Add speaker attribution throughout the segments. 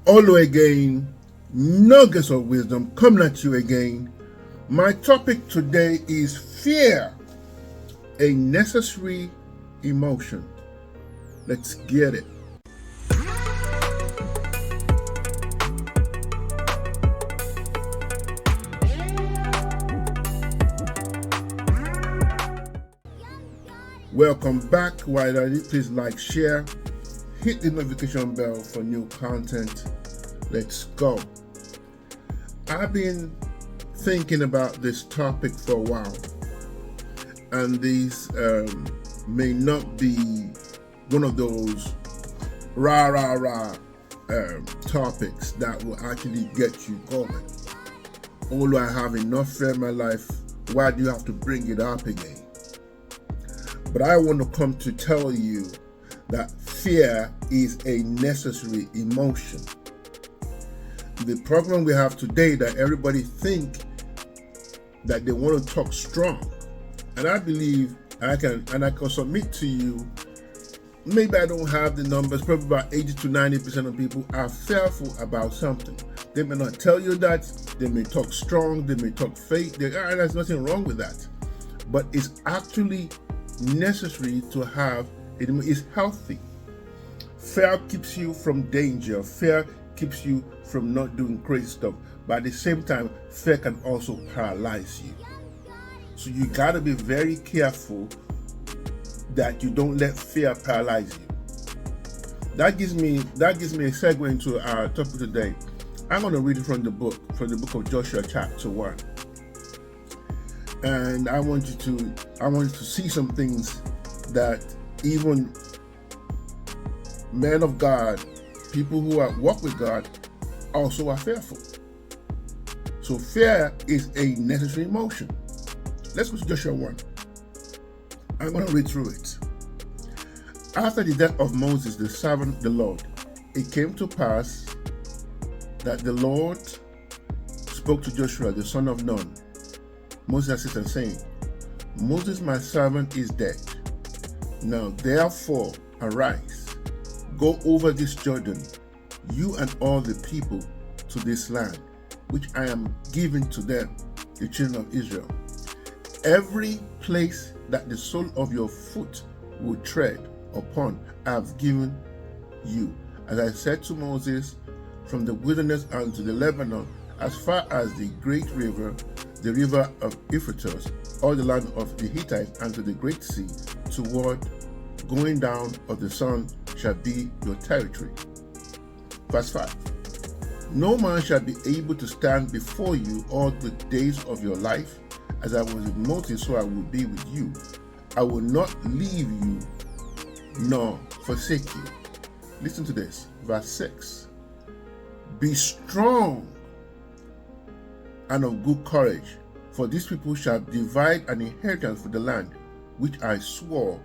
Speaker 1: Olo again, nuggets of wisdom coming at you again. My topic today is fear, a necessary emotion. Let's get it. Welcome back. While I please like, share, hit the notification bell for new content. Let's go. I've been thinking about this topic for a while, and these may not be one of those topics that will actually get you going. Although I have enough fear in my life, why do you have to bring it up again? But I want to come to tell you that fear is a necessary emotion. The problem we have today that everybody think that they want to talk strong, and I believe I can submit to you. Maybe I don't have the numbers. Probably about 80 to 90% of people are fearful about something. They may not tell you that. They may talk strong. They may talk fake. There's nothing wrong with that, but it's actually necessary to have. It is healthy. Fear keeps you from danger. Fear keeps you from not doing crazy stuff. But at the same time, fear can also paralyze you. So you gotta be very careful that you don't let fear paralyze you. That gives me a segue into our topic today. I'm gonna read it from the book of Joshua, chapter 1. And I want you to see some things that even men of God, people who walk with God, also are fearful. So fear is a necessary emotion. Let's go to Joshua 1. I'm going to read through it. After the death of Moses, the servant of the Lord, it came to pass that the Lord spoke to Joshua, the son of Nun, Moses' assistant, saying, Moses, my servant, is dead. Now therefore arise, go over this Jordan, you and all the people, to this land, which I am giving to them, the children of Israel. Every place that the sole of your foot will tread upon, I have given you. As I said to Moses, from the wilderness unto the Lebanon, as far as the great river, the river of Euphrates, all the land of the Hittites, and to the great sea, toward going down of the sun shall be your territory. Verse 5. No man shall be able to stand before you all the days of your life. As I was with Moses, so I will be with you. I will not leave you nor forsake you. Listen to this. Verse 6. Be strong and of good courage, for these people shall divide an inheritance for the land which I swore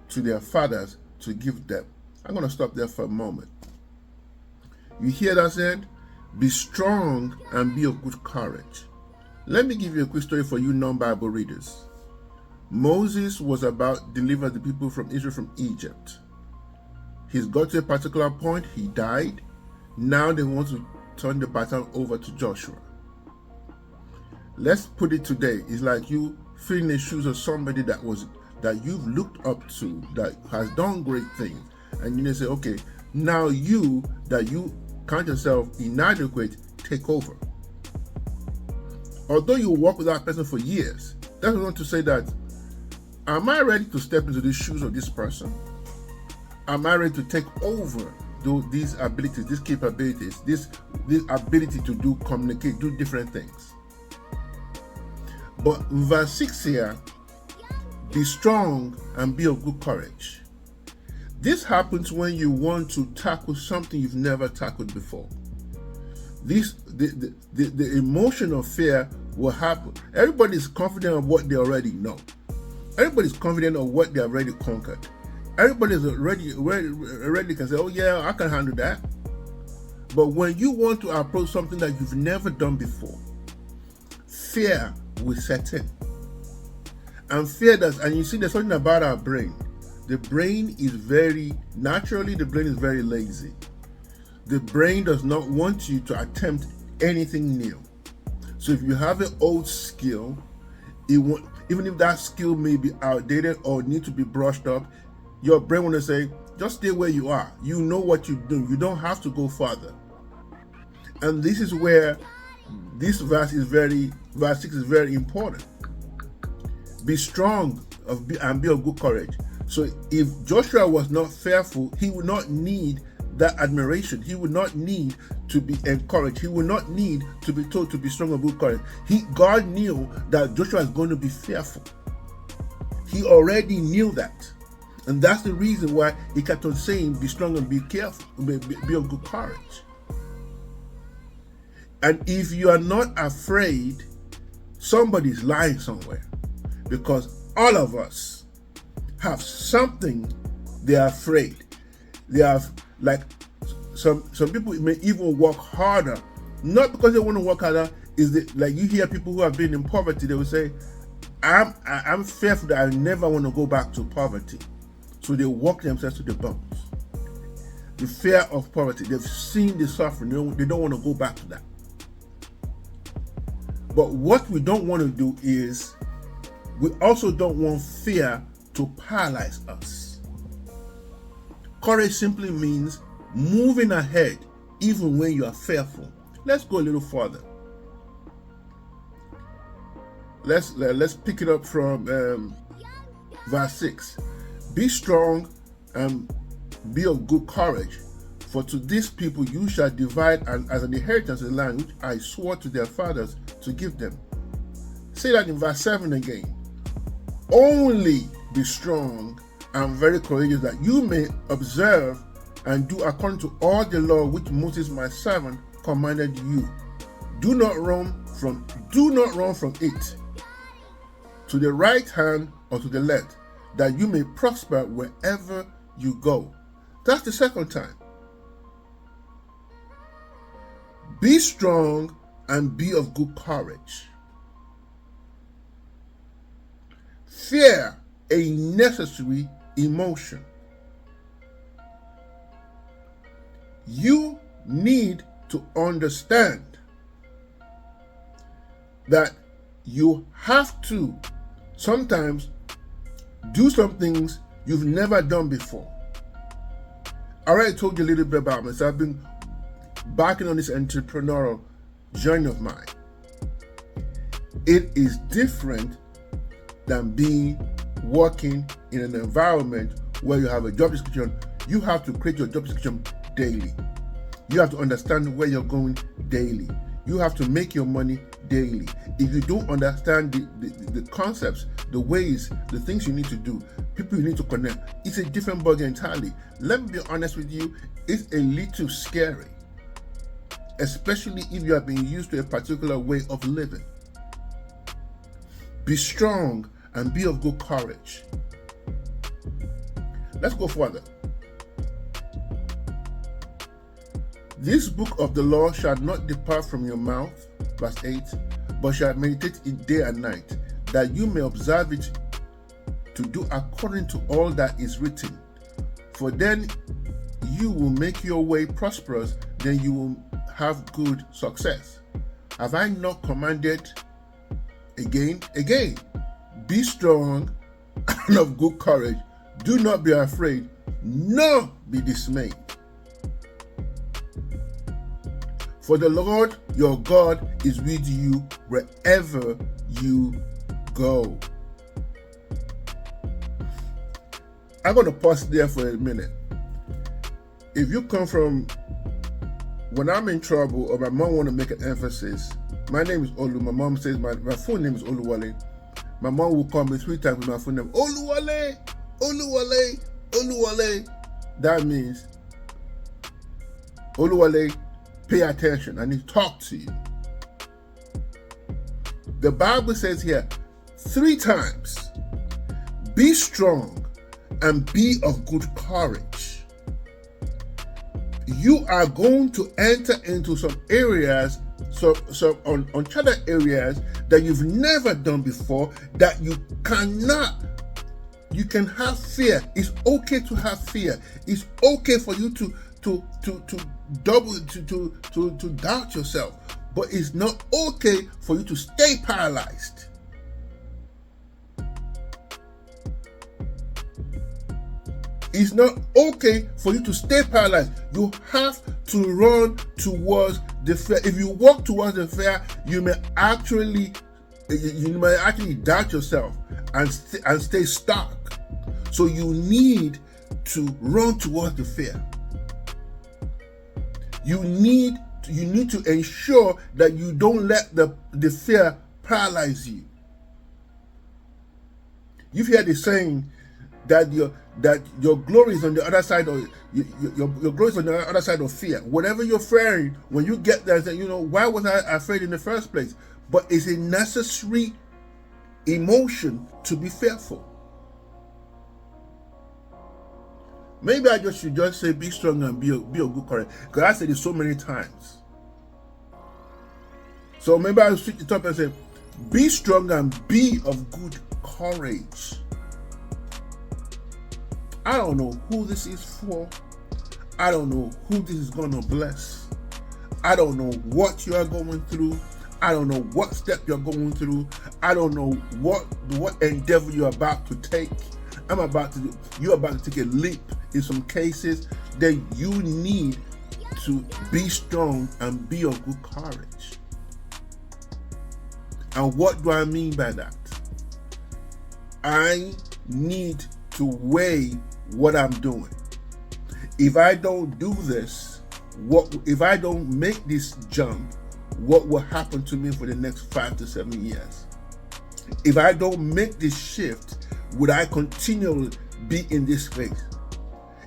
Speaker 1: to their fathers to give them. I'm going to stop there for a moment. You hear that said? Be strong and be of good courage. Let me give you a quick story for you non-Bible readers. Moses was about to deliver the people from Israel from Egypt. He's got to a particular point, he died. Now they want to turn the baton over to Joshua. Let's put it today. It's like you filling the shoes of somebody that you've looked up to, that has done great things, and you say, okay, now you count yourself inadequate, take over. Although you work with that person for years, that's not to say that, am I ready to step into the shoes of this person? Am I ready to take over these abilities, these capabilities, this ability to communicate, do different things? But in verse 6 here, be strong and be of good courage. This happens when you want to tackle something you've never tackled before. The emotion of fear will happen. Everybody's confident of what they already know. Everybody's confident of what they have already conquered. Everybody's already can say, oh yeah, I can handle that. But when you want to approach something that you've never done before, fear will set in. And fear does, and you see there's something about our brain. The brain is very lazy. The brain does not want you to attempt anything new. So if you have an old skill, it won't, even if that skill may be outdated or need to be brushed up, your brain want to say, just stay where you are. You know what you're doing. You don't have to go further. And this is where this verse 6 is very important. Be strong and be of good courage. So if Joshua was not fearful, he would not need that admiration. He would not need to be encouraged. He would not need to be told to be strong and good courage. God knew that Joshua is going to be fearful. He already knew that. And that's the reason why he kept on saying, be strong and be careful, be of good courage. And if you are not afraid, somebody's lying somewhere. Because all of us have something they are afraid. They have, like, some people may even work harder, not because they want to work harder. Like you hear people who have been in poverty, they will say, I'm fearful that I never want to go back to poverty. So they work themselves to the bones. The fear of poverty, they've seen the suffering, they don't want to go back to that. But what we don't want to do is, we also don't want fear to paralyze us. Courage simply means moving ahead even when you are fearful. Let's go a little further. Let's pick it up from verse 6. Be strong and be of good courage, for to these people you shall divide as an inheritance the land which I swore to their fathers to give them. Say that in verse 7 again. Only be strong and very courageous, that you may observe and do according to all the law which Moses my servant commanded you. Do not run from it, to the right hand or to the left, that you may prosper wherever you go. That's the second time. Be strong and be of good courage. Fear, a necessary emotion. You need to understand that you have to sometimes do some things you've never done before. I already told you a little bit about myself. I've been backing on this entrepreneurial journey of mine. It is different than working in an environment where you have a job description. You have to create your job description daily. You have to understand where you're going daily. You have to make your money daily. If you don't understand the concepts, the ways, the things you need to do, people you need to connect, it's a different ballgame entirely. Let me be honest with you, it's a little scary, especially if you have been used to a particular way of living. Be strong and be of good courage. Let's go further. This book of the law shall not depart from your mouth, verse 8, but shall meditate it day and night, that you may observe it to do according to all that is written. For then you will make your way prosperous, then you will have good success. Have I not commanded? Again, be strong and of good courage. Do not be afraid, nor be dismayed. For the Lord your God is with you wherever you go. I'm going to pause there for a minute. If you come from, when I'm in trouble or my mom want to make an emphasis, my name is Olu. My mom says my full name is Oluwale. My mom will call me 3 times with my full name. Oluwale, Oluwale, Oluwale. That means, Oluwale, pay attention. I need to talk to you. The Bible says here 3 times, be strong and be of good courage. You are going to enter into some areas, some uncharted areas that you've never done before, that you can have fear. It's okay to have fear. It's okay for you to doubt yourself. But it's not okay for you to stay paralyzed. It's not okay for you to stay paralyzed. You have to run towards the fear. If you walk towards the fear, you may actually doubt yourself and stay stuck. So you need to run towards the fear. You need to ensure that you don't let the fear paralyze you. You've heard the saying that your glory is on the other side of your glory is on the other side of fear. Whatever you're fearing, when you get there, say, why was I afraid in the first place? But it's a necessary emotion to be fearful. Maybe I should just say, be strong and be a good courage, because I said it so many times. So maybe I'll switch it up and say, be strong and be of good courage. I don't know who this is for. I don't know who this is going to bless. I don't know what you are going through. I don't know what step you're going through. I don't know what endeavor you're about to take. You're about to take a leap in some cases. Then you need to be strong and be of good courage. And what do I mean by that? I need to weigh what I'm doing. If I don't do this, if I don't make this jump, what will happen to me for the next 5 to 7 years? If I don't make this shift, would I continually be in this space?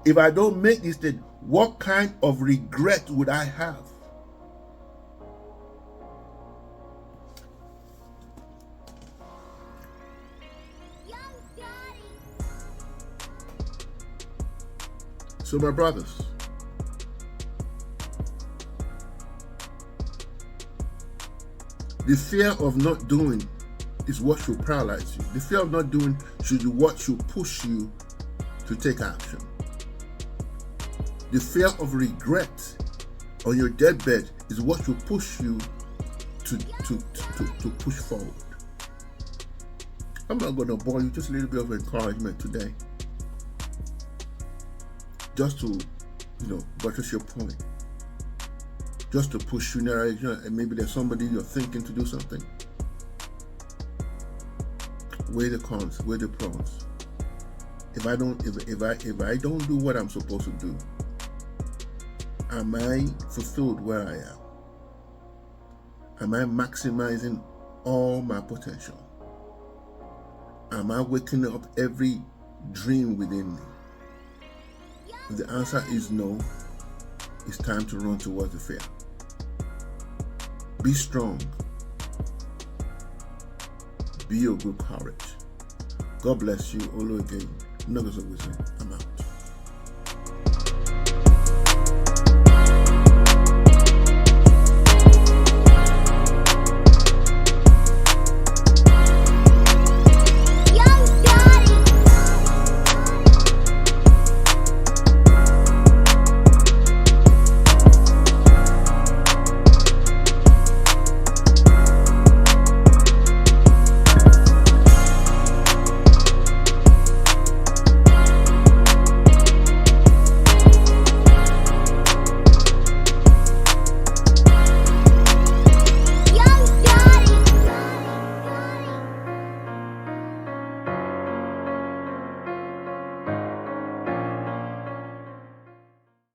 Speaker 1: If I don't make this step, what kind of regret would I have? So my brothers, the fear of not doing is what should paralyze you. The fear of not doing should be what should push you to take action. The fear of regret on your deathbed is what should push you to push forward. I'm not going to bore you, just a little bit of encouragement today. Just to, buttress your point. Just to push you, and maybe there's somebody you're thinking to do something. Weigh the cons, weigh the pros. If I don't do what I'm supposed to do, am I fulfilled where I am? Am I maximizing all my potential? Am I waking up every dream within me? If the answer is no, it's time to run towards the fear. Be strong. Be of good courage. God bless you all again. Nuggets of wisdom.